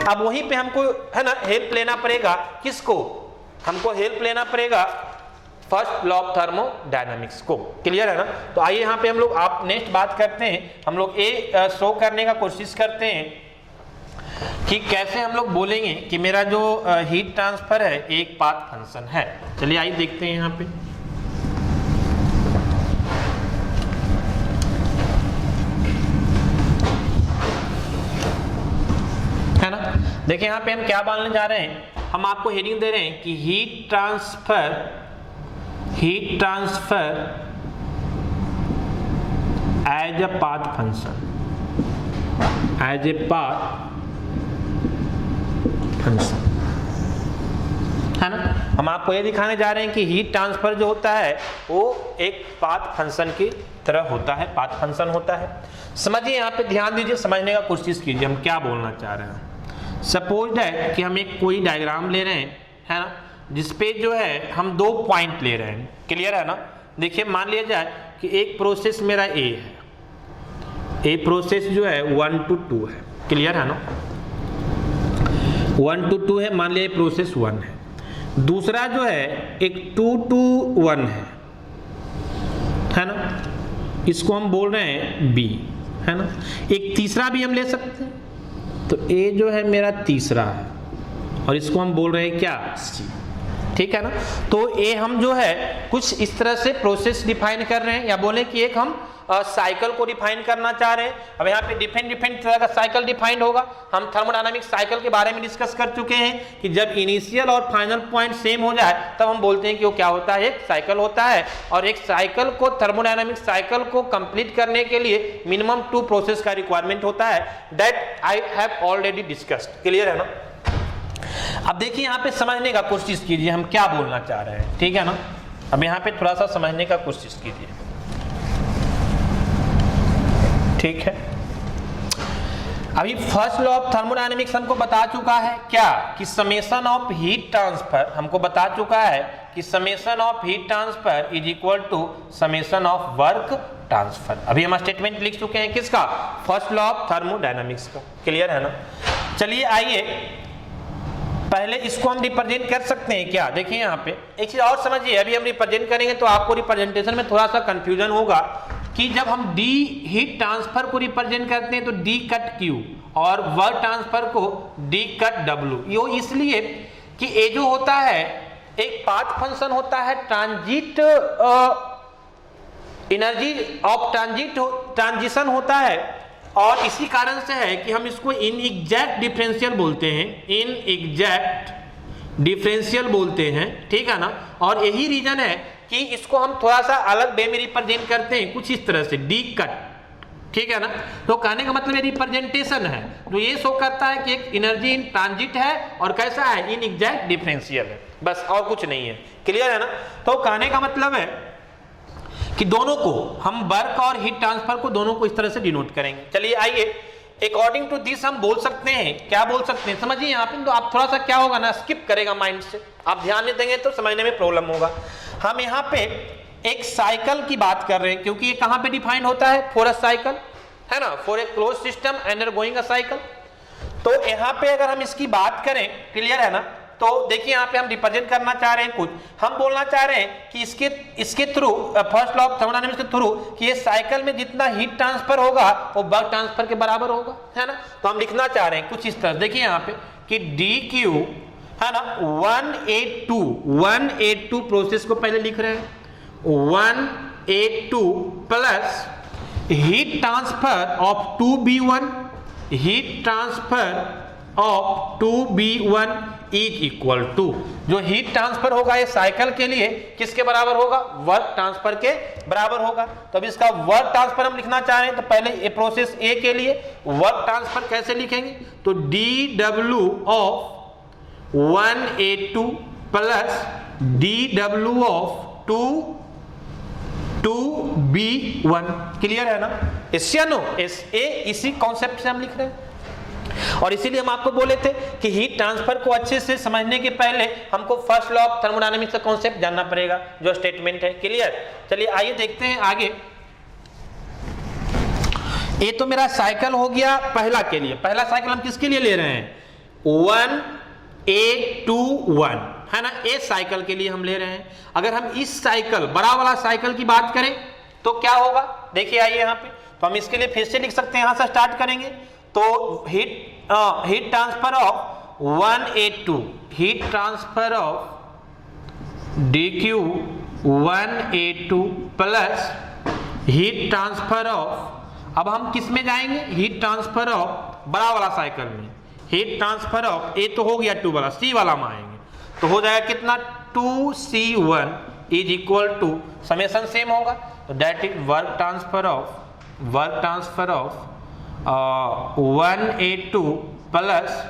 अब वहीं पे हमको है ना हेल्प लेना पड़ेगा, किसको, हमको हेल्प लेना पड़ेगा फर्स्ट लॉ ऑफ थर्मोडायनामिक्स को। क्लियर है ना। तो आइए यहाँ पे हम लोग आप नेक्स्ट बात करते हैं, हम लोग ये शो करने का कोशिश करते हैं कि कैसे हम लोग बोलेंगे कि मेरा जो हीट ट्रांसफर है एक पाथ फंक्शन है। चलिए आइए देखते हैं यहाँ पे। है ना, देखिए यहाँ पे हम क्या बोलने जा रहे हैं, हम आपको हेडिंग दे रहे हैं कि heat transfer as a path function, as a path function, है ना। हम आपको ये दिखाने जा रहे हैं कि हीट ट्रांसफर जो होता है वो एक पाथ फंक्शन की तरह होता है, पाथ फंक्शन होता है। समझिए यहाँ पे, ध्यान दीजिए, समझने का कोशिश कीजिए हम क्या बोलना चाह रहे हैं। सपोज है कि हम एक कोई डायग्राम ले रहे हैं, है ना, जिसपे जो है हम 2 पॉइंट ले रहे हैं। क्लियर है ना। देखिए मान लिया जाए कि एक प्रोसेस मेरा ए है, ए प्रोसेस जो है 1 to 2 है। क्लियर है ना, 1 to 2 है, मान लिया प्रोसेस 1 है। दूसरा जो है एक 2 to 1 है ना, इसको हम बोल रहे हैं बी, है ना। एक तीसरा भी हम ले सकते हैं, तो ए जो है मेरा तीसरा है और इसको हम बोल रहे हैं क्या, सी। ठीक है ना। तो ए हम जो है कुछ इस तरह से प्रोसेस डिफाइन कर रहे हैं, या बोले कि एक हम साइकिल को डिफाइन करना चाह रहे हैं। अब यहाँ पे डिफरेंट तरह का साइकिल डिफाइंड होगा। हम थर्मोडायनामिक साइकिल के बारे में डिस्कस कर चुके हैं कि जब इनिशियल और फाइनल पॉइंट सेम हो जाए तब हम बोलते हैं कि वो क्या होता है, एक साइकिल होता है। और एक साइकिल को, थर्मोडायनामिक साइकिल को कंप्लीट करने के लिए मिनिमम 2 प्रोसेस का रिक्वायरमेंट होता है, that I have already discussed. Clear है ना। अब देखिए यहाँ पे समझने का कोशिश कीजिए हम क्या बोलना चाह रहे हैं। ठीक है ना। अब यहाँ पे थोड़ा सा समझने का कोशिश कीजिए। ठीक है, अभी फर्स्ट लॉ ऑफ थर्मोडायनेमिक्स हमको बता चुका है क्या, कि समेशन ऑफ हीट ट्रांसफर, हमको बता चुका है कि summation of heat transfer is equal to summation of work transfer. अभी हम स्टेटमेंट लिख चुके हैं किसका, फर्स्ट लॉ ऑफ थर्मोडायनामिक्स का। क्लियर है ना। चलिए आइए पहले इसको हम रिप्रेजेंट कर सकते हैं क्या। देखिए यहाँ पे एक चीज और समझिए, अभी हम रिप्रेजेंट करेंगे तो आपको रिप्रेजेंटेशन में थोड़ा सा कंफ्यूजन होगा कि जब हम डी हीट ट्रांसफर को रिप्रेजेंट करते हैं तो डी कट क्यू और वर्क ट्रांसफर को डी कट डब्ल्यू। यो इसलिए कि ये जो होता है एक पाथ फंक्शन होता है, ट्रांजिट एनर्जी ऑफ ट्रांजिशन होता है, और इसी कारण से है कि हम इसको इनएग्जैक्ट डिफरेंशियल बोलते हैं, इनएग्जैक्ट डिफरेंशियल बोलते हैं। ठीक है ना। और यही रीजन है कि इसको हम थोड़ा सा अलग वे में रिप्रेजेंट करते हैं, कुछ इस तरह से डी कट। ठीक है ना। तो कहने का मतलब ये रिप्रेजेंटेशन है जो ये शो करता है कि एक एनर्जी इन ट्रांजिट है और कैसा है, इन एग्जैक्ट डिफरेंशियल है, बस और कुछ नहीं है। क्लियर है ना। तो कहने का मतलब है कि दोनों को हम वर्क और हीट ट्रांसफर को दोनों को इस तरह से डिनोट करेंगे। चलिए आइए, अकॉर्डिंग टू दिस हम बोल सकते हैं, क्या बोल सकते हैं समझिए यहाँ पे। तो आप थोड़ा सा क्या होगा ना, स्किप करेगा माइंड से, आप ध्यान नहीं देंगे तो समझने में प्रॉब्लम होगा। हम यहाँ पे एक साइकिल की बात कर रहे हैं, क्योंकि ये कहाँ पे डिफाइंड होता है, फॉर अ साइकिल, है ना, for a close system undergoing a cycle. तो यहाँ पे अगर हम इसकी बात करें, क्लियर है ना, तो देखिए यहाँ पे हम रिप्रेजेंट करना चाह रहे हैं कुछ, हम बोलना चाह रहे हैं कि इसके through, first law of thermodynamics के थ्रू, कि ये साइकिल में जितना हीट ट्रांसफर होगा वो वर्क ट्रांसफर के बराबर होगा, है ना। तो हम लिखना चाह रहे हैं कुछ इस तरह, देखिए यहाँ पे कि डी क्यू, है ना, 1A2 प्रोसेस को पहले लिख रहे हैं, 1A2 plus heat transfer of 2B1, heat transfer of 2B1 is equal to, जो हीट ट्रांसफर होगा ये साइकिल के लिए किसके बराबर होगा, वर्क ट्रांसफर के बराबर होगा। तो अब इसका वर्क ट्रांसफर हम लिखना चाह रहे हैं, तो पहले ये प्रोसेस ए के लिए वर्क ट्रांसफर कैसे लिखेंगे, तो DW of 1A2 plus DW of 2B1। Clear है ना। इससे नो इसी कॉन्सेप्ट से हम लिख रहे हैं, और इसीलिए हम आपको बोले थे कि हीट ट्रांसफर को अच्छे से समझने के पहले हमको फर्स्ट लॉ ऑफ थर्मोडायनामिक्स का कॉन्सेप्ट जानना पड़ेगा, जो स्टेटमेंट है। क्लियर। चलिए आइए देखते हैं आगे। ये तो मेरा साइकिल हो गया पहला के लिए, पहला साइकिल हम किसके लिए ले रहे हैं, 1 8 2 1 है ना, ए साइकिल के लिए हम ले रहे हैं। अगर हम इस साइकिल बड़ा वाला साइकिल की बात करें तो क्या होगा, देखिए आइए यहाँ पे, तो हम इसके लिए फिर से लिख सकते हैं, यहां से स्टार्ट करेंगे। तो heat transfer of 182, heat transfer of dq 182 plus heat transfer of, अब हम किस में जाएंगे, हीट ट्रांसफर ऑफ बड़ा वाला साइकिल में, हीट ट्रांसफर ऑफ ए तो हो गया 2 वाला, सी वाला में आएंगे तो हो जाएगा कितना 2c1 is equal to, summation same होगा, तो that is work transfer of 182 plus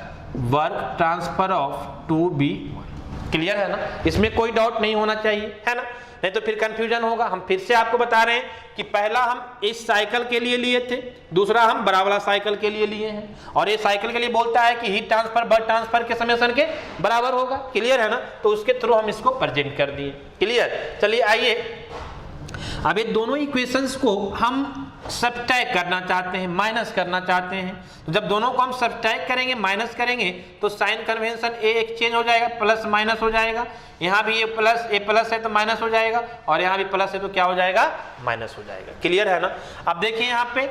work transfer of 2b1। Clear है ना, इसमें कोई डाउट नहीं होना चाहिए, है ना, नहीं तो फिर कंफ्यूजन होगा। हम फिर से आपको बता रहे हैं कि पहला हम इस साइकिल के लिए लिए थे, दूसरा हम बड़ा वाला साइकिल के लिए लिए हैं, और ये साइकिल के लिए बोलता है कि हीट ट्रांसफर वर्क ट्रांसफर के समेशन के बराबर होगा। क्लियर है ना, तो उसके थ्रू हम इसको प्रेजेंट कर दिए। क्लियर, चलिए आइए अब ये दोनों इक्वेशंस को हम सब्ट्रैक्ट करना चाहते हैं, माइनस करना चाहते हैं। तो जब दोनों को हम सब्ट्रैक्ट करेंगे, माइनस करेंगे, तो साइन कन्वेंशन ए एक्सचेंज हो जाएगा, प्लस माइनस हो जाएगा। यहाँ भी ये प्लस है तो माइनस हो जाएगा, और यहाँ भी प्लस है तो क्या हो जाएगा, माइनस हो जाएगा। क्लियर है ना। अब देखिए यहाँ पे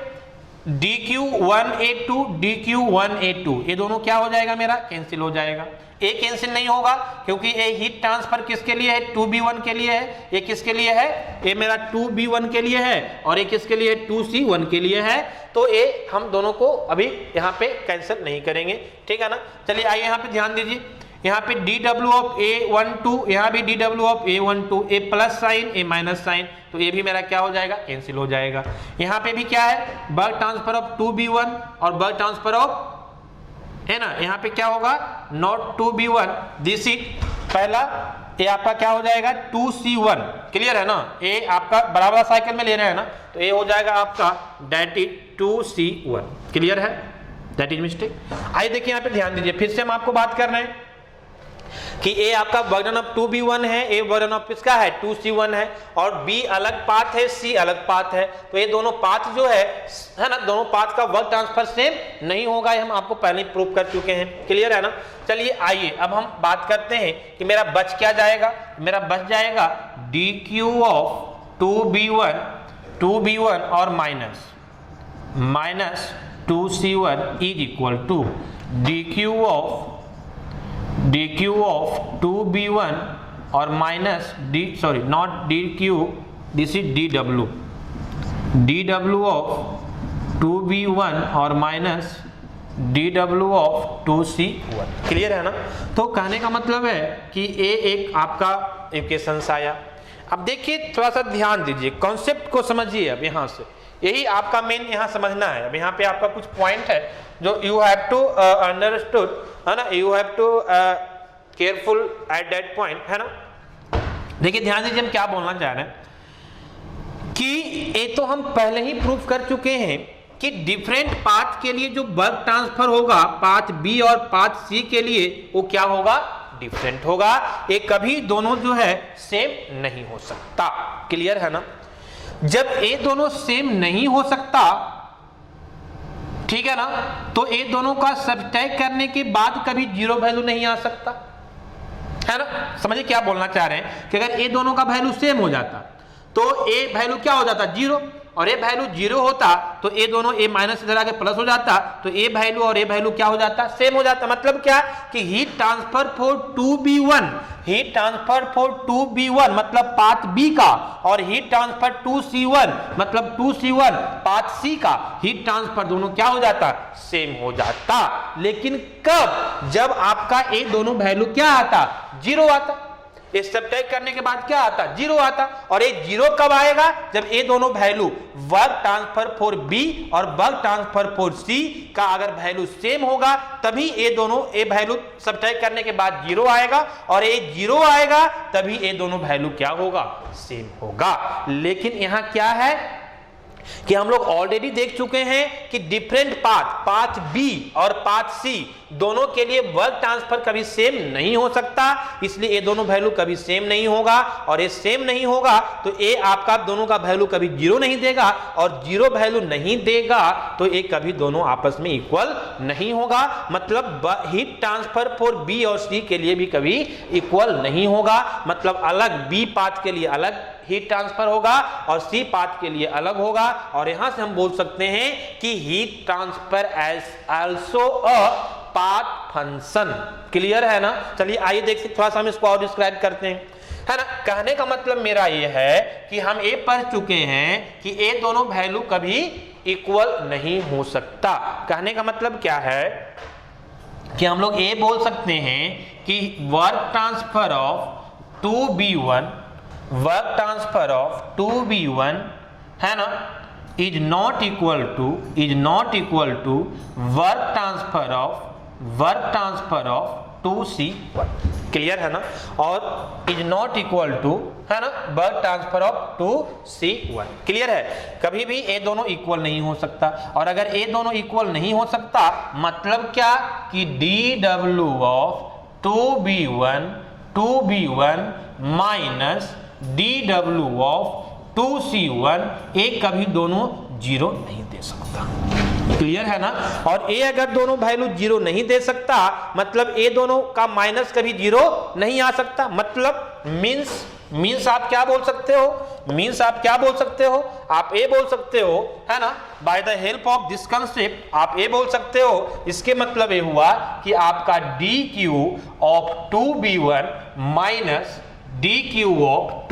dq182 dq182 ये दोनों क्या हो जाएगा, मेरा कैंसिल हो जाएगा। ए कैंसिल नहीं होगा क्योंकि ये हीट ट्रांसफर किसके लिए है, 2b1 के लिए है। ये किसके लिए है, ये मेरा 2b1 के लिए है, और ये किसके लिए है, 2c1 के लिए है। तो ये हम दोनों को अभी यहाँ पे कैंसिल नहीं करेंगे, ठीक है ना। चलिए आइए यहाँ पे ध्यान दीजिए, यहाँ पे dw ऑफ a12, यहाँ भी dw of a12, a plus sign a minus sign, तो ये भी मेरा क्या हो जाएगा, कैंसिल हो जाएगा। यहाँ पे भी क्या है, वर्क ट्रांसफर ऑफ 2b1 और वर्क ट्रांसफर ऑफ, है ना, यहाँ पे क्या होगा, नॉट 2b1, दिस इज पहला, ये आपका क्या हो जाएगा 2c1। क्लियर है ना, ये आपका बड़ा वाला साइकिल में ले रहे हैं ना, तो ये हो जाएगा आपका दैट इज 2c1। क्लियर है, दैट इज मिस्टेक। आइए देखिए यहाँ पे ध्यान दीजिए, फिर से हम आपको बात कर रहे हैं कि ए आपका वर्जन ऑफ 2b1 है, ए वर्जन ऑफ इसका है 2c1 है, और b अलग पाथ है, c अलग पाथ है। तो ये दोनों पाथ जो है ना, दोनों पाथ का वर्क ट्रांसफर सेम नहीं होगा, ये हम आपको पहले ही प्रूव कर चुके हैं। क्लियर है ना। चलिए आइए अब हम बात करते हैं कि मेरा बच क्या जाएगा, मेरा बच जाएगा dq ऑफ 2b1 और minus 2c1 is equal to dq of 2b1 और minus not dq, this is dw of 2b1 और minus dw of 2c1। Clear है ना। तो कहने का मतलब है कि ये एक आपका इक्वेशंस आया। अब देखिए थोड़ा सा ध्यान दीजिए, कॉन्सेप्ट को समझिए। अब यहाँ से यही आपका मेन यहाँ समझना है। अब यहाँ पे आपका कुछ पॉइंट है जो यू हैव टू अंडरस्टूड, है ना, you have to careful at that point, है ना। देखिए ध्यान दीजिए, हम क्या बोलना चाह रहे हैं कि ये तो हम पहले ही प्रूफ कर चुके हैं कि डिफरेंट पाथ के लिए जो वर्क ट्रांसफर होगा, पाथ बी और पाथ सी के लिए, वो क्या होगा, डिफरेंट होगा। ये कभी दोनों जो है सेम नहीं हो सकता। क्लियर है ना। जब ये दोनों सेम नहीं हो सकता, ठीक है ना, तो ये दोनों का सब्ट्रैक्ट करने के बाद कभी जीरो वैल्यू नहीं आ सकता, है ना। समझिए क्या बोलना चाह रहे हैं कि अगर ये दोनों का वैल्यू सेम हो जाता तो ए वैल्यू क्या हो जाता, जीरो, और ए वैल्यू जीरो होता तो ए दोनों ए माइनस इधर आके प्लस हो जाता, तो ए वैल्यू और ए वैल्यू क्या हो जाता, सेम हो जाता। मतलब क्या कि heat transfer for 2b1, heat transfer for 2b1 मतलब पाथ बी का, और हीट ट्रांसफर 2c1 मतलब 2c1 पाथ सी का हीट ट्रांसफर दोनों क्या हो जाता, सेम हो जाता। लेकिन कब, जब आपका ए दोनों वैल्यू क्या आता, जीरो आता। इस सब्ट्रैक्ट करने के बाद क्या आता, जीरो आता। और ये जीरो कब आएगा, जब ये दोनों value work transfer for B और वर्क ट्रांसफर फॉर सी का अगर वैल्यू सेम होगा, तभी ये दोनों ए वैल्यू सब्ट्रैक्ट करने के बाद जीरो आएगा, और ये जीरो आएगा तभी ये दोनों वैल्यू क्या होगा, सेम होगा। लेकिन यहां क्या है कि हम लोग ऑलरेडी देख चुके हैं कि डिफरेंट पाथ बी और पाथ सी दोनों के लिए वर्क ट्रांसफर कभी सेम नहीं हो सकता, इसलिए ये दोनों वैल्यू कभी सेम नहीं होगा, और ये सेम नहीं होगा तो ये आपका दोनों का वैल्यू कभी जीरो नहीं देगा, और जीरो वैल्यू नहीं देगा तो ये कभी दोनों आपस में इक्वल नहीं होगा। मतलब हीट ट्रांसफर फॉर बी और सी के लिए भी कभी इक्वल नहीं होगा, मतलब अलग बी पाथ के लिए अलग हीट ट्रांसफर होगा और सी पाथ के लिए अलग होगा, और यहां से हम बोल सकते हैं कि heat transfer as also a path function. Clear है ना? चलिए आइए देखिए, थोड़ा सा हम इसको और डिस्क्राइब करते हैं, है ना। कहने का मतलब मेरा ये है कि हम ये पढ़ चुके हैं कि ये दोनों वैल्यू कभी इक्वल नहीं हो सकता। कहने का मतलब क्या है कि हम लोग ये बोल सकते हैं कि work transfer of 2b1 work transfer of 2b1 है ना is not equal to work transfer of 2c1। Clear है ना? और इज नॉट इक्वल टू है ना work transfer of 2c1। Clear है? कभी भी ये दोनों इक्वल नहीं हो सकता, और अगर ये दोनों इक्वल नहीं हो सकता मतलब क्या कि dw of 2b1 minus dw of 2c1 एक कभी दोनों जीरो नहीं दे सकता। क्लियर है ना? और ए अगर दोनों वैल्यू जीरो नहीं दे सकता मतलब ए दोनों का माइनस कभी जीरो नहीं आ सकता। मतलब मीन्स आप क्या बोल सकते हो? आप ये बोल सकते हो है ना, by the help of this concept आप ये बोल सकते हो, इसके मतलब ये हुआ कि आपका dq of 2b1 minus dq of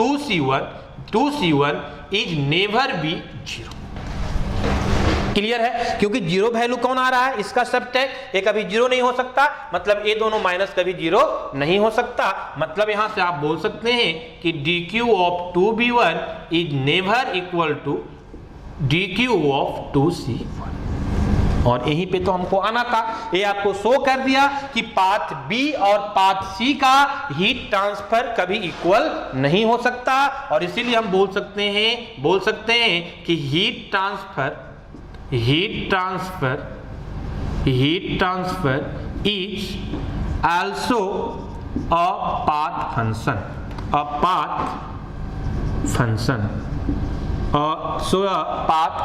2c1 is never be zero. Clear है? क्योंकि जीरो वैल्यू कौन आ रहा है, इसका सबट्रैक्ट, ये कभी जीरो नहीं हो सकता, मतलब ये दोनों माइनस कभी जीरो नहीं हो सकता। मतलब यहां से आप बोल सकते हैं कि dq of 2b1 is never equal to dq of 2c1। और यहीं पे तो हमको आना था, ये आपको शो कर दिया कि पाथ बी और पाथ सी का हीट ट्रांसफर कभी इक्वल नहीं हो सकता, और इसीलिए हम बोल सकते हैं कि heat transfer is also a path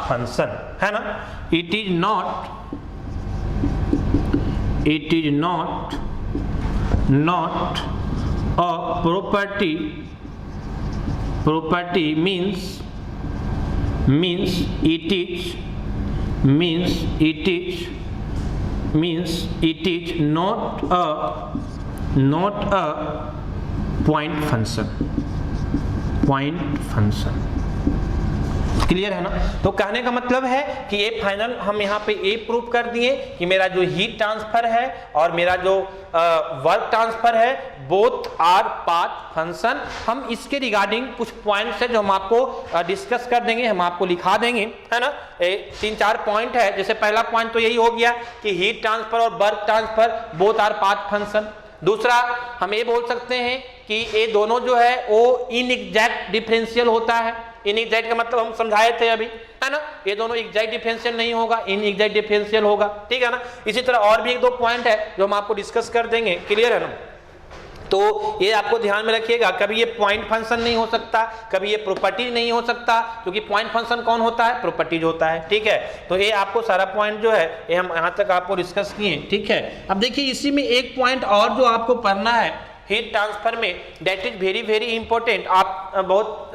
function, है ना। It is not a property means it is not a point function। Clear है ना? तो कहने का मतलब है कि ये फाइनल हम यहाँ पे ये प्रूव कर दिए कि मेरा जो हीट ट्रांसफर है और मेरा जो वर्क ट्रांसफर है बोथ आर पाथ फंक्शन। हम इसके रिगार्डिंग कुछ पॉइंट्स है जो हम आपको डिस्कस कर देंगे, हम आपको लिखा देंगे, है ना। 3-4 पॉइंट है। जैसे पहला पॉइंट तो यही हो गया कि हीट ट्रांसफर और work transfer both our path function. दूसरा हम ये बोल सकते हैं कि ये दोनों जो है वो इनएग्जैक्ट डिफरेंशियल होता है। इनएग्जैक्ट का मतलब हम समझाए थे अभी, है ना। ये दोनों एग्जैक्ट डिफरेंशियल नहीं होगा, इनएग्जैक्ट डिफरेंशियल होगा, ठीक है ना। इसी तरह और भी 1-2 पॉइंट है जो हम आपको डिस्कस कर देंगे। क्लियर है ना? तो ये आपको ध्यान में रखिएगा, कभी ये पॉइंट फंक्शन नहीं हो सकता, कभी ये प्रॉपर्टी नहीं हो सकता, क्योंकि पॉइंट फंक्शन कौन होता है? प्रॉपर्टीज होता है, ठीक है। तो ये आपको सारा पॉइंट जो है ये हम यहाँ तक आपको डिस्कस किए, ठीक है। अब देखिए इसी में एक पॉइंट और जो आपको पढ़ना है हीट ट्रांसफर में, that is very very important. आप बहुत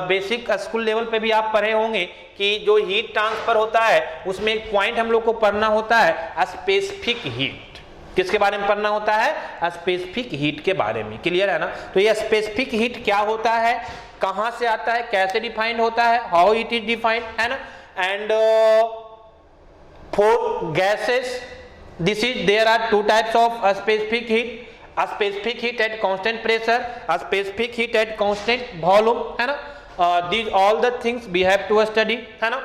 बेसिक स्कूल लेवल पे भी आप पढ़े होंगे कि जो हीट ट्रांसफर होता है उसमें एक पॉइंट हम लोग को पढ़ना होता है स्पेसिफिक हीट। किसके बारे में पढ़ना होता है? स्पेसिफिक हीट के बारे में। क्लियर है ना? तो ये स्पेसिफिक हीट क्या होता है, कहां से आता है, कैसे डिफाइंड होता है, हाउ इट इज डिफाइंड, है ना। And for gases this is there are 2 types of specific heat, a specific heat at constant pressure, a specific heat at constant volume, है ना। These all the things we have to study, है ना।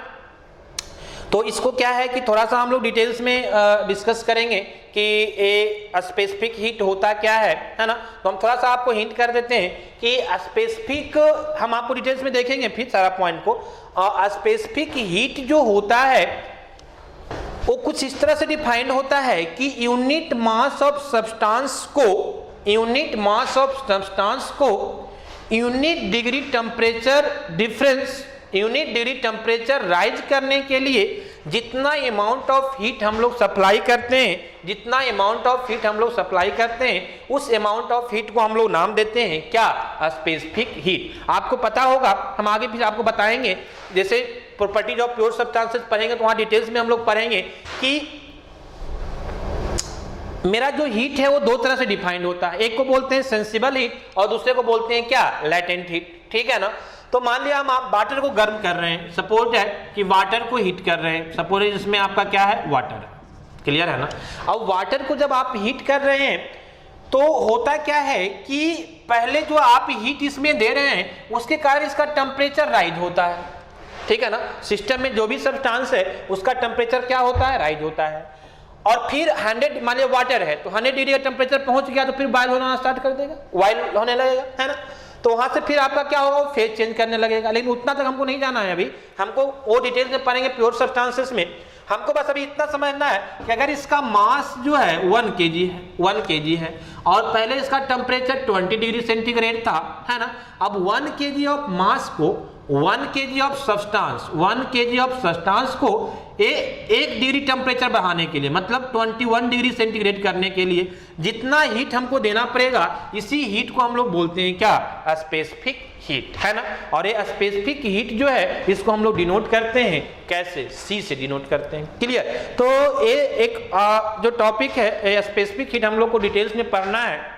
तो तो इसको क्या है कि थोड़ा सा हम लोग डिटेल्स में डिस्कस करेंगे कि ये स्पेसिफिक हीट होता क्या है ना। तो हम थोड़ा सा आपको हिंट कर देते हैं कि स्पेसिफिक, हम आपको डिटेल्स में देखेंगे फिर सारा पॉइंट को। स्पेसिफिक हीट जो होता है वो कुछ इस तरह से डिफाइंड होता है कि यूनिट मास ऑफ सब्सटेंस को unit degree temperature difference, unit degree temperature rise करने के लिए जितना अमाउंट ऑफ हीट हम लोग सप्लाई करते हैं, उस अमाउंट ऑफ हीट को हम लोग नाम देते हैं क्या? Specific heat. आपको पता होगा, हम आगे फिर आपको बताएंगे, जैसे प्रॉपर्टीज ऑफ प्योर सब्सटेंसेस पढ़ेंगे तो वहां डिटेल्स में हम लोग पढ़ेंगे कि मेरा जो हीट है वो दो तरह से डिफाइंड होता है। एक को बोलते हैं सेंसिबल हीट और दूसरे को बोलते हैं क्या? Latent heat. ठीक है ना। तो मान लिया हम आप वाटर को गर्म कर रहे हैं, सपोज है कि वाटर को हीट कर रहे हैं, सपोज इसमें आपका क्या है? वाटर। क्लियर है ना। अब वाटर को जब आप हीट कर रहे हैं तो होता क्या है कि पहले जो आप हीट इसमें दे रहे हैं उसके कारण इसका टेम्परेचर राइज होता है। ठीक है ना। सिस्टम में जो भी सब्सटेंस है उसका टेम्परेचर क्या होता है? राइज होता है। और फिर 100 मान लिया वाटर है तो 100 डिग्री का टेम्परेचर पहुंच गया तो फिर बॉयल होना स्टार्ट कर देगा, बॉयल होने लगेगा, है ना। तो वहां से फिर आपका क्या होगा? फेज चेंज करने लगेगा। लेकिन उतना तक हमको नहीं जाना है अभी, हमको वो डिटेल्स में पढ़ेंगे प्योर सब्सटेंसेस में। हमको बस अभी इतना समझना है कि अगर इसका मास जो है 1 kg है और पहले इसका टेम्परेचर 20 डिग्री सेंटीग्रेड था, है ना। अब 1 kg ऑफ मास को 1 kg ऑफ सब्सटेंस को 1 डिग्री टेम्परेचर बढ़ाने के लिए, मतलब 21 डिग्री सेंटीग्रेड करने के लिए जितना हीट हमको देना पड़ेगा, इसी हीट को हम लोग बोलते हैं क्या? स्पेसिफिक हीट, है ना। और ये स्पेसिफिक हीट जो है इसको हम लोग डिनोट करते हैं कैसे? C से डिनोट करते हैं। क्लियर। तो ये एक जो टॉपिक है स्पेसिफिक हीट हम लोग को डिटेल्स में पढ़ना है।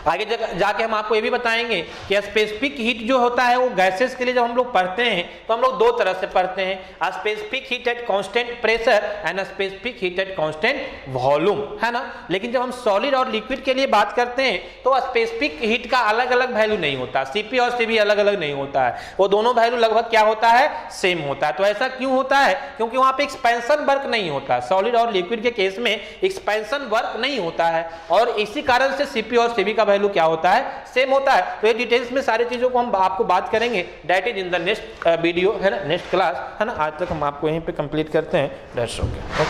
आगे जाके हम आपको ये भी बताएंगे कि स्पेसिफिक हीट जो होता है वो गैसेस के लिए जब हम लोग पढ़ते हैं तो हम लोग दो तरह से पढ़ते हैं, specific heat at constant pressure and specific heat at constant volume, है ना। लेकिन जब हम सॉलिड और लिक्विड के लिए बात करते हैं तो स्पेसिफिक हीट का अलग अलग वैल्यू नहीं होता, Cp और Cv अलग अलग नहीं होता है, वो दोनों वैल्यू लगभग क्या होता है? सेम होता है। तो ऐसा क्यों होता है? क्योंकि वहां पे एक्सपेंशन वर्क नहीं होता, सॉलिड और लिक्विड के केस में एक्सपेंशन वर्क नहीं होता है और इसी कारण से Cp और Cv का वैल्यू क्या होता है? सेम होता है। तो ये डिटेल्स में सारी चीजों को हम आपको बात करेंगे, that is in the next video, है ना, नेक्स्ट क्लास, है ना। आज तक हम आपको यहीं पे कंप्लीट करते हैं। That's okay.